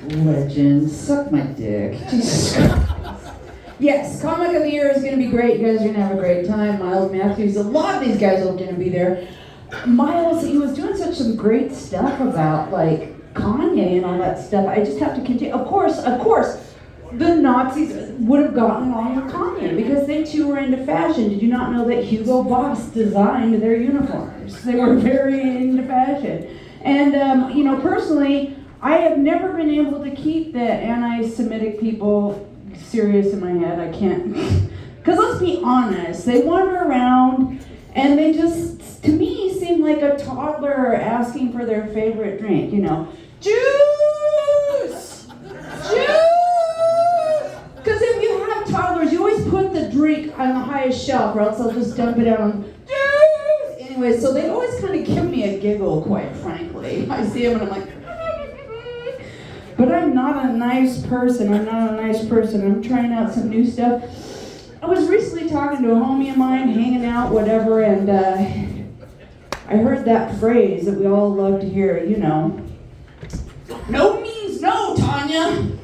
Legend. Suck my dick. Jesus Christ. Yes, Comic of the Year is going to be great. You guys are going to have a great time. Miles Matthews, a lot of these guys are going to be there. Miles, he was doing some great stuff about, like, Kanye and all that stuff. I just have to continue. Of course, the Nazis would have gotten along with Kanye because they too were into fashion. Did you not know that Hugo Boss designed their uniforms? They were very into fashion. And, personally, I have never been able to keep the anti-Semitic people serious in my head. I can't. Because let's be honest, they wander around and they just, to me, seem like a toddler asking for their favorite drink. Juice! Because if you have toddlers, you always put the drink on the highest shelf or else they'll just dump it out on juice! Anyway, so they always kind of give me a giggle, quite frankly. I see them and I'm like, but I'm not a nice person. I'm trying out some new stuff. I was recently talking to a homie of mine, hanging out, whatever, and I heard that phrase that we all love to hear, no means no, Tanya.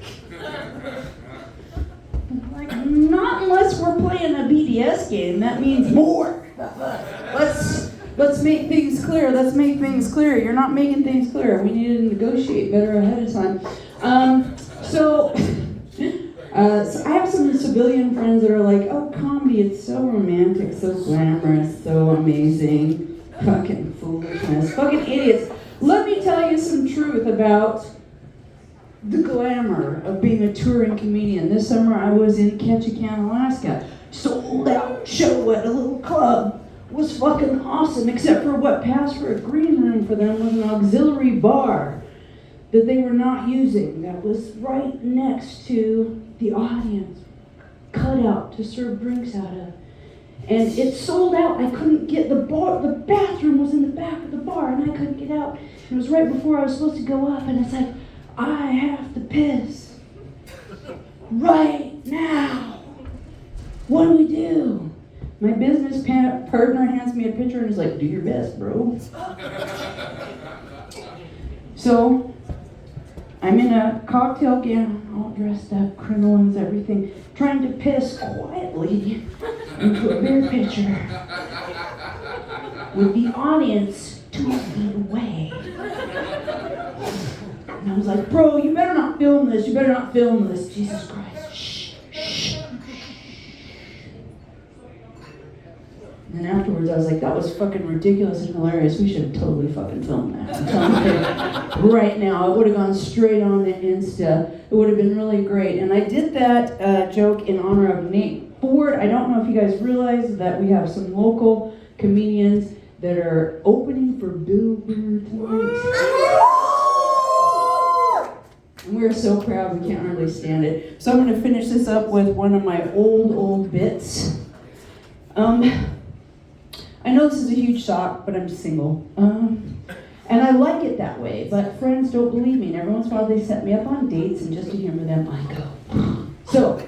Like, not unless we're playing a BDS game. That means more. Let's make things clear. You're not making things clear. We need to negotiate better ahead of time. So I have some civilian friends that are like, oh, comedy, it's so romantic, so glamorous, so amazing. Fucking foolishness. Fucking idiots. Let me tell you some truth about the glamour of being a touring comedian. This summer I was in Ketchikan, Alaska. Sold out show at a little club. Was fucking awesome, except for what passed for a green room for them was an auxiliary bar that they were not using. That was right next to the audience, cut out to serve drinks out of. And it sold out. I couldn't get the bathroom was in the back of the bar and I couldn't get out. It was right before I was supposed to go up and it's like, I have to piss right now. What do we do? My business partner hands me a picture and is like, do your best, bro. So, I'm in a cocktail gown, all dressed up, crinolines, everything, trying to piss quietly into a beer pitcher with the audience 2 feet away. And I was like, bro, you better not film this. Jesus Christ. Shh. And then afterwards, I was like, that was fucking ridiculous and hilarious. We should have totally fucking filmed that. I'm telling you, right now, it would have gone straight on the Insta. It would have been really great. And I did that joke in honor of Nate Ford. I don't know if you guys realize that we have some local comedians that are opening for Bill Burr tonight. And we're so proud, we can't really stand it. So I'm going to finish this up with one of my old bits. I know this is a huge shock, but I'm single. And I like it that way, but friends don't believe me. And every once in a while they set me up on dates, and just to humor them, I go. So,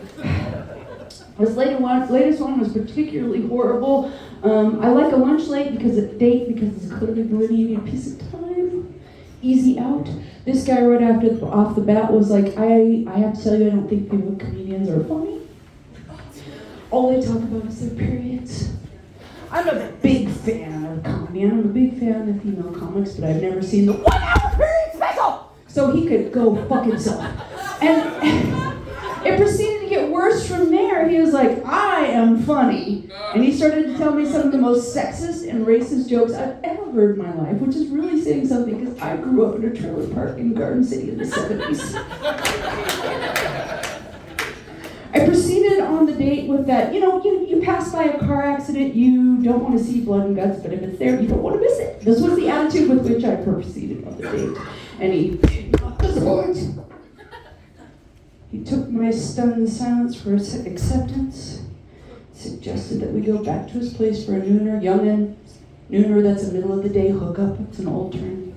this latest one was particularly horrible. I like a lunch because it's a clearly delineated piece of time. Easy out. This guy right off the bat was like, I have to tell you, I don't think female comedians are funny. All they talk about is their periods. I'm a big fan of comedy. I'm a big fan of female comics, but I've never seen the 1 hour period special! So he could go fuck himself. And it proceeded to get worse from there. He was like, I am funny. And he started to tell me some of the most sexist and racist jokes I've ever heard in my life, which is really saying something because I grew up in a trailer park in Garden City in the 70s. I proceeded on the date with that, you pass by a car accident, you don't want to see blood and guts, but if it's there, you don't want to miss it. This was the attitude with which I proceeded on the date. And he did not disappoint. He took my stunned silence for acceptance, suggested that we go back to his place for a nooner, nooner that's a middle of the day hookup. It's an old term.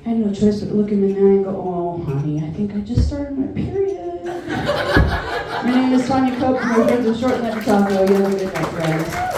I had no choice but to look him in the eye and go, oh, honey, I think I just started my period. My name is Tanya Cope, my friends are Short Neck Taco. You have a good night, friends.